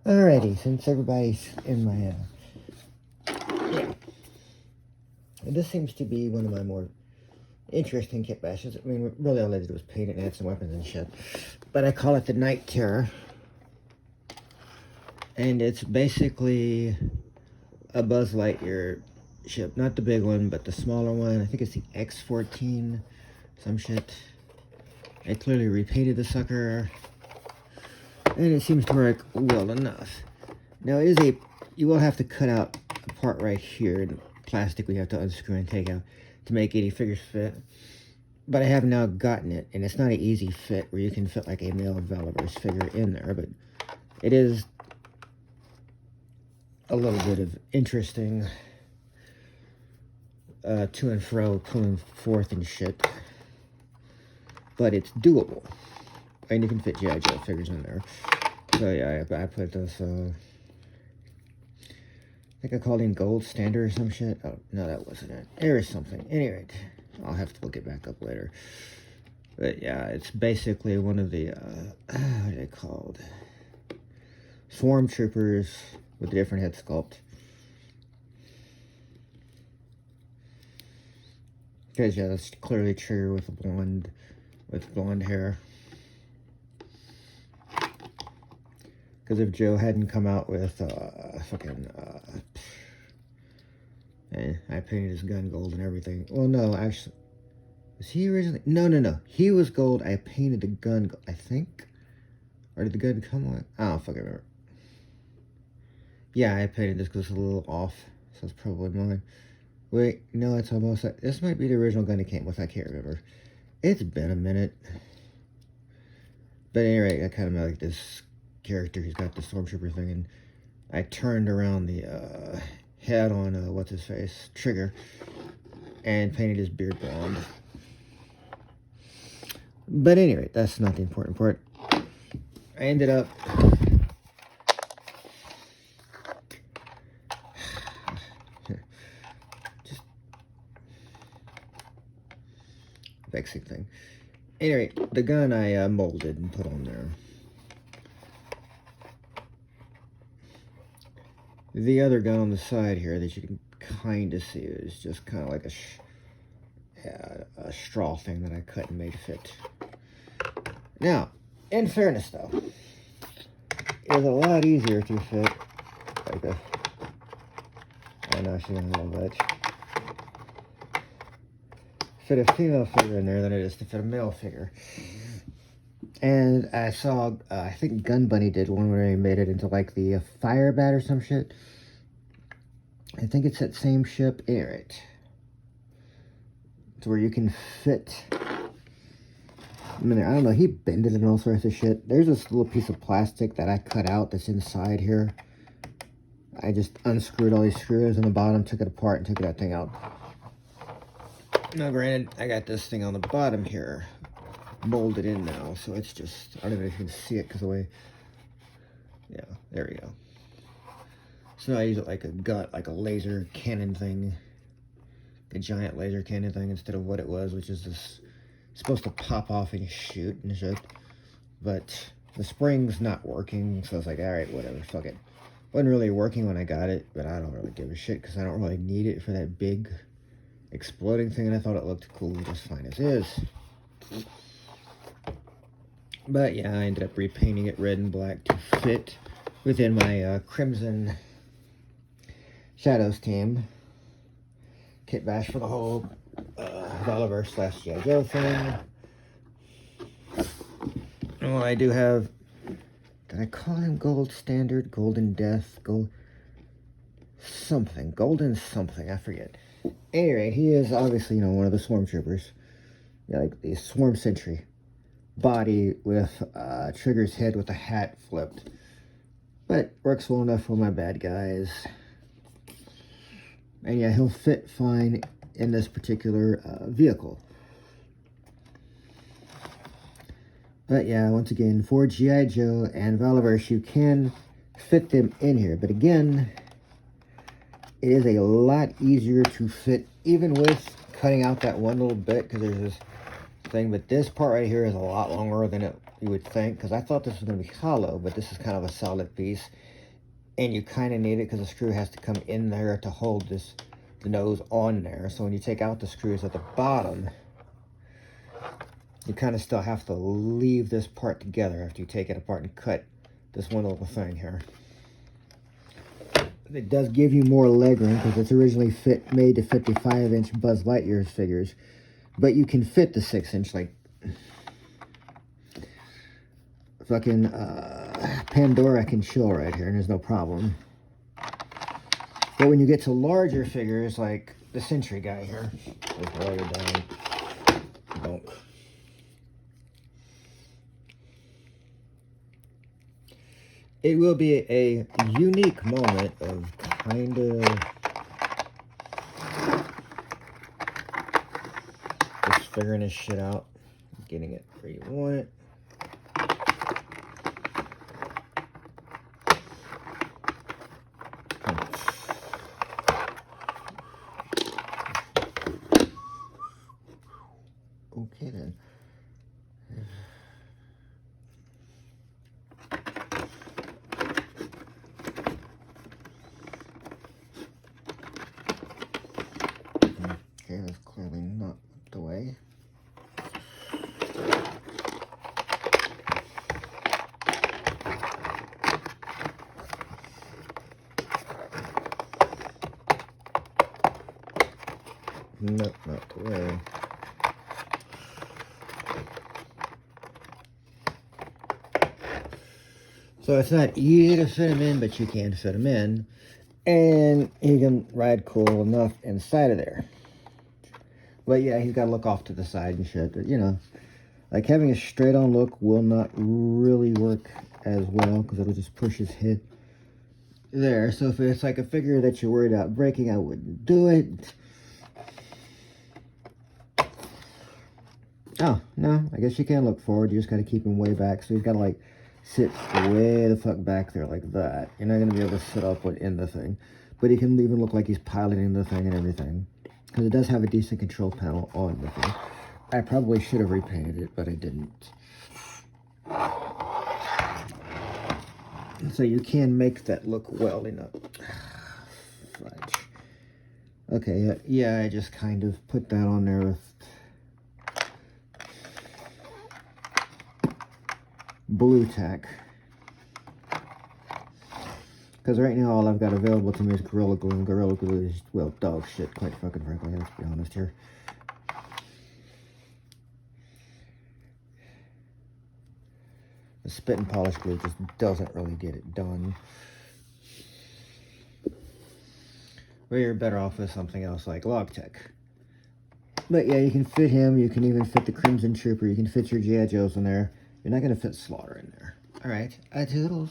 Alrighty, since everybody's in my, yeah. This seems to be one of my more interesting kit bashes. I mean, really all I did was paint it and add some weapons and shit. But I call it the Night Terror. And it's basically a Buzz Lightyear ship. Not the big one, but the smaller one. I think it's the X-14, some shit. I clearly repainted the sucker. And it seems to work well enough. Now, you will have to cut out a part right here. In plastic we have to unscrew and take out to make any figures fit. But I have now gotten it, and it's not an easy fit where you can fit like a male Velaverse figure in there, but it is a little bit of interesting to and fro, pulling forth and shit. But it's doable. And you can fit G.I. Joe figures in there. So yeah, I put this, I think I called him Gold Standard or some shit. Oh, no, that wasn't it. There is something. Anyway, I'll have to look it back up later. But yeah, it's basically one of the, what are they called? Swarm Troopers with a different head sculpt. Because yeah, that's clearly Trigger with blonde hair. Because if Joe hadn't come out with I painted his gun gold and everything. Well, no, actually, was he originally? No. He was gold. I painted the gun, I think. Or did the gun come on? I don't fucking remember. Yeah, I painted this because it's a little off, so it's probably mine. Wait, no, it's almost. This might be the original gun it came with. I can't remember. It's been a minute. But anyway, I kind of like this character. He's got the Stormtrooper thing, and I turned around the head on what's his face, Trigger, and painted his beard blonde. But anyway, that's not the important part. I ended up just vexing thing. Anyway, the gun I molded and put on there. The other gun on the side here that you can kind of see is just kind of like a straw thing that I cut and made fit. Now, in fairness though, it's a lot easier to fit like a, I know she's gonna love that, fit a female figure in there than it is to fit a male figure. And I saw, I think Gun Bunny did one where he made it into like the fire bat or some shit. I think it's that same ship. Alright. It's where you can fit. I mean, I don't know, he bended and all sorts of shit. There's this little piece of plastic that I cut out that's inside here. I just unscrewed all these screws on the bottom, took it apart, and took that thing out. Now, granted, I got this thing on the bottom here molded in now, so it's just, I don't know if you can see it because the way, yeah, there we go. So I use it like a gut, like a laser cannon thing, a giant laser cannon thing instead of what it was, which is this, supposed to pop off and shoot and shit. But the spring's not working, so I was like, alright, whatever, fuck it. Wasn't really working when I got it, but I don't really give a shit because I don't really need it for that big exploding thing, and I thought it looked cool just fine as is. But yeah, I ended up repainting it red and black to fit within my Crimson Shadows team. Kit bash for the whole Velaverse / G.I. Joe thing. Well, I do have, did I call him Gold Standard, Golden Death, Golden something, I forget. Anyway, he is obviously, you know, one of the Swarm Troopers. Yeah, like the Swarm Sentry body with Trigger's head with a hat flipped. But works well enough for my bad guys. And yeah, he'll fit fine in this particular vehicle. But yeah, once again, for G.I. Joe and Velaverse, you can fit them in here. But again, it is a lot easier to fit, even with cutting out that one little bit, because there's this thing. But this part right here is a lot longer than you would think, because I thought this was going to be hollow, but this is kind of a solid piece. And you kind of need it because the screw has to come in there to hold the nose on there. So when you take out the screws at the bottom, you kind of still have to leave this part together after you take it apart and cut this one little thing here. It does give you more legroom because it's originally made to fit the 5-inch Buzz Lightyear figures. But you can fit the 6-inch, like fucking Pandora can chill right here, and there's no problem. But when you get to larger figures, like the Sentry guy here, just roll it down, bonk. It will be a unique moment of kind of just figuring this shit out, getting it where you want it. Okay then. Okay, that's clearly not the way. Nope, not the way. So it's not easy to fit them in, but you can fit them in. And he can ride cool enough inside of there. But yeah, he's got to look off to the side and shit. But, you know, like having a straight on look will not really work as well because it'll just push his head there. So if it's like a figure that you're worried about breaking, I wouldn't do it. Oh, no, I guess you can look forward. You just got to keep him way back. So he's got to like sit way the fuck back there like that. You're not going to be able to sit up in the thing. But he can even look like he's piloting the thing and everything. Because it does have a decent control panel on the thing. I probably should have repainted it, but I didn't. So you can make that look well enough. Fudge. Okay, yeah, I just kind of put that on there with blue tack. Because right now all I've got available to me is Gorilla Glue, and Gorilla Glue is, well, dog shit, quite fucking frankly, let's be honest here. The spit and polish glue just doesn't really get it done. Well, you're better off with something else like Logtech. But yeah, you can fit him, you can even fit the Crimson Trooper, you can fit your G.I. Joes in there. You're not going to fit Slaughter in there. Alright, toodles.